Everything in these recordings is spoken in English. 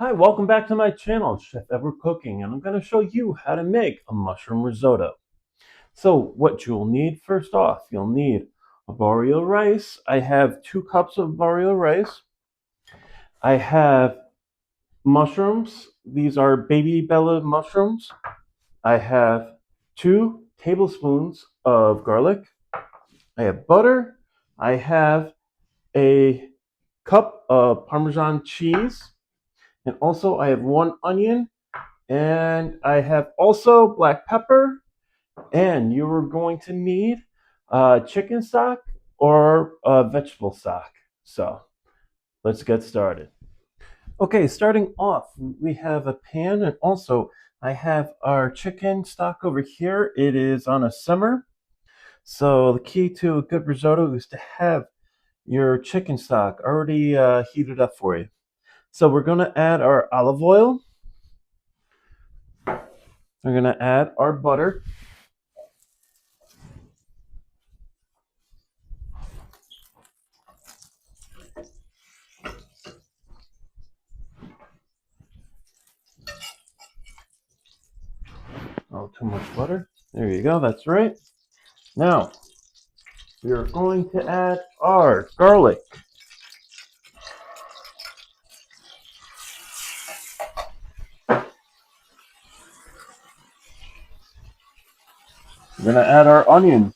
Hi, welcome back to my channel, Chef Edward Cooking, and I'm going to show you how to make a mushroom risotto. So what you'll need first off, you'll need arborio rice. I have 2 cups of arborio rice. I have mushrooms. These are baby bella mushrooms. I have 2 tablespoons of garlic. I have butter. I have a cup of Parmesan cheese. And also I have 1 onion. And I have also black pepper, and you are going to need chicken stock or vegetable stock. So let's get started. Okay, starting off, we have a pan, and also I have our chicken stock over here. It is on a simmer. So the key to a good risotto is to have your chicken stock already heated up for you. So we're going to add our olive oil. We're going to add our butter. Oh, too much butter. There you go. That's right. Now, we are going to add our garlic. We're going to add our onion.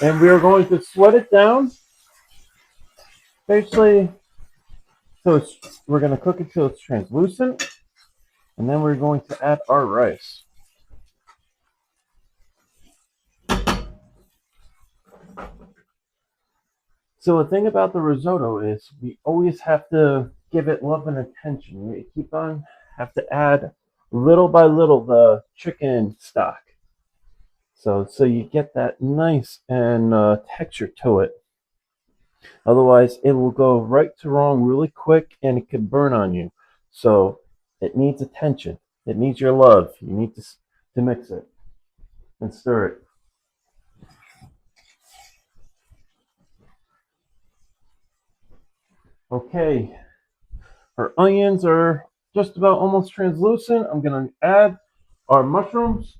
And we are going to sweat it down. Basically, we're going to cook it till it's translucent. And then we're going to add our rice. So the thing about the risotto is we always have to give it love and attention. We have to add little by little the chicken stock. So you get that nice and texture to it. Otherwise, it will go right to wrong really quick and it can burn on you. So it needs attention. It needs your love. You need to mix it and stir it. Okay, our onions are just about almost translucent. I'm going to add our mushrooms.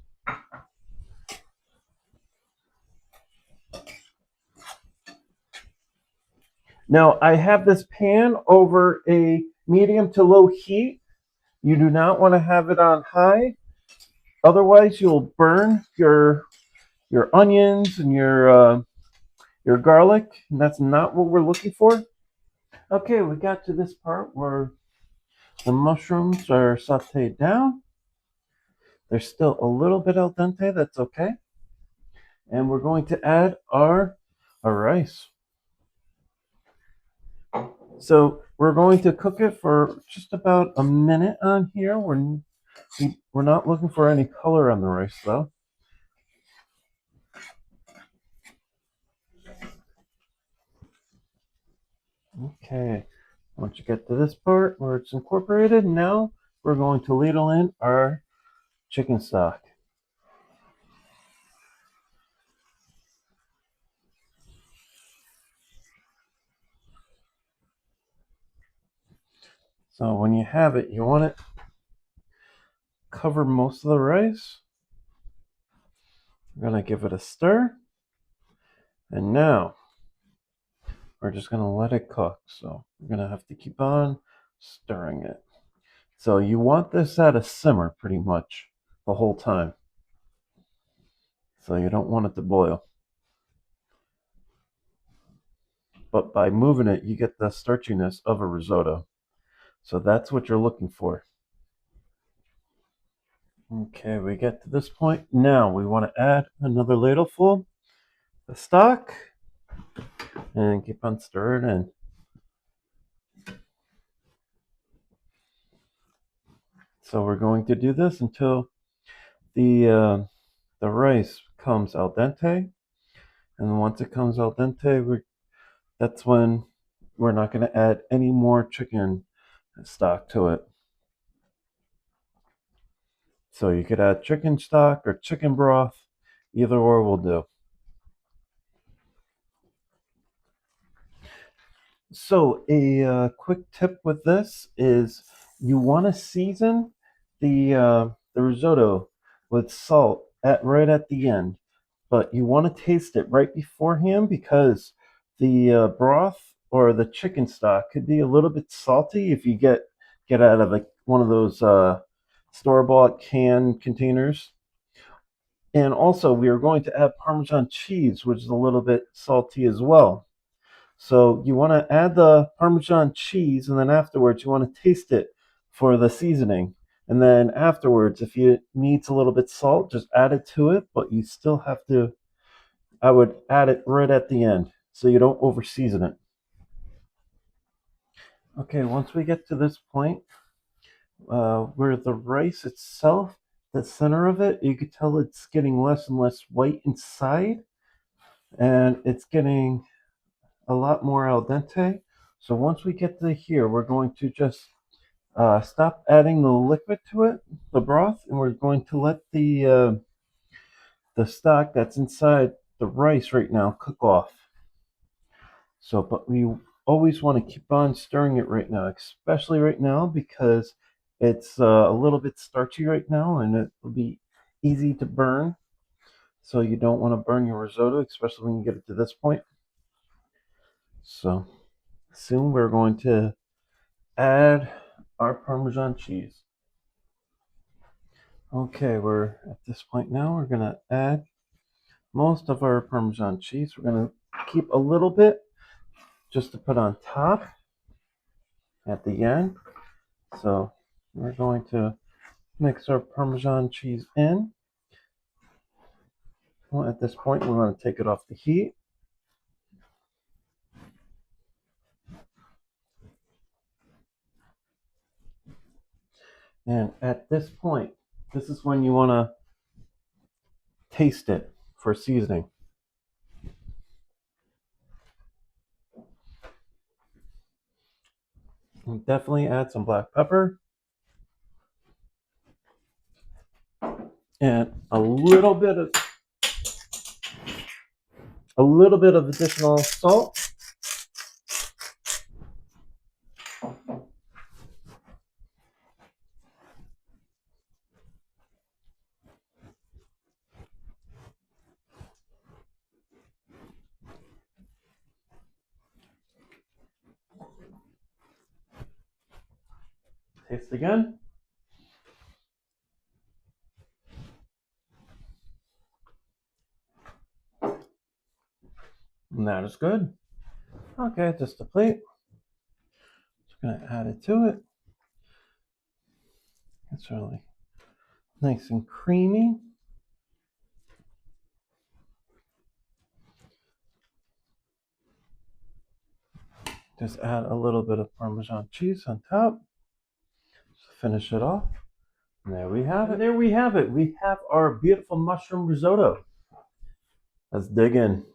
Now, I have this pan over a medium to low heat. You do not want to have it on high. Otherwise, you'll burn your onions and your garlic, and that's not what we're looking for. Okay, we got to this part where the mushrooms are sauteed down. They're still a little bit al dente, that's okay. And we're going to add our rice. So we're going to cook it for just about a minute on here. We're not looking for any color on the rice though. Okay, once you get to this part where it's incorporated, now we're going to ladle in our chicken stock. So when you have it, you want it cover most of the rice. We're going to give it a stir. And now we're just going to let it cook. So we're going to have to keep on stirring it. So you want this at a simmer pretty much the whole time. So you don't want it to boil. But by moving it, you get the starchiness of a risotto. So that's what you're looking for. Okay, we get to this point. Now we want to add another ladleful of stock and keep on stirring in. So we're going to do this until the rice comes al dente, and once it comes al dente, that's when we're not going to add any more chicken stock to it. So you could add chicken stock or chicken broth, either or will do. So a quick tip with this is you want to season the risotto with salt right at the end, but you want to taste it right beforehand because the broth or the chicken stock could be a little bit salty if you get out of one of those store-bought can containers. And also, we are going to add Parmesan cheese, which is a little bit salty as well. So you want to add the Parmesan cheese, and then afterwards you want to taste it for the seasoning. And then afterwards, if it needs a little bit salt, just add it to it. But you still have to. I would add it right at the end, so you don't over season it. Okay, once we get to this point, where the rice itself, the center of it, you could tell it's getting less and less white inside, and it's getting a lot more al dente. So once we get to here, we're going to just stop adding the liquid to it, the broth, and we're going to let the stock that's inside the rice right now cook off. So, but we always want to keep on stirring it right now, especially right now because it's a little bit starchy right now, and it will be easy to burn. So you don't want to burn your risotto, especially when you get it to this point. So soon we're going to add our Parmesan cheese. Okay, we're at this point now. We're going to add most of our Parmesan cheese. We're going to keep a little bit just to put on top at the end. So we're going to mix our Parmesan cheese in. Well, at this point, we're going to take it off the heat. And at this point, this is when you want to taste it for seasoning. And definitely add some black pepper and a little bit of additional salt. Taste again. And that is good. Okay, just a plate. Just gonna add it to it. It's really nice and creamy. Just add a little bit of Parmesan cheese on top. Just finish it off. And there we have it. And there we have it. We have our beautiful mushroom risotto. Let's dig in.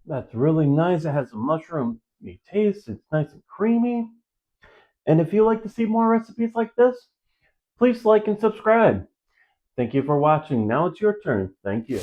That's really nice. It has a mushroom taste. It's nice and creamy. And if you like to see more recipes like this, please like and subscribe. Thank you for watching. Now it's your turn. Thank you.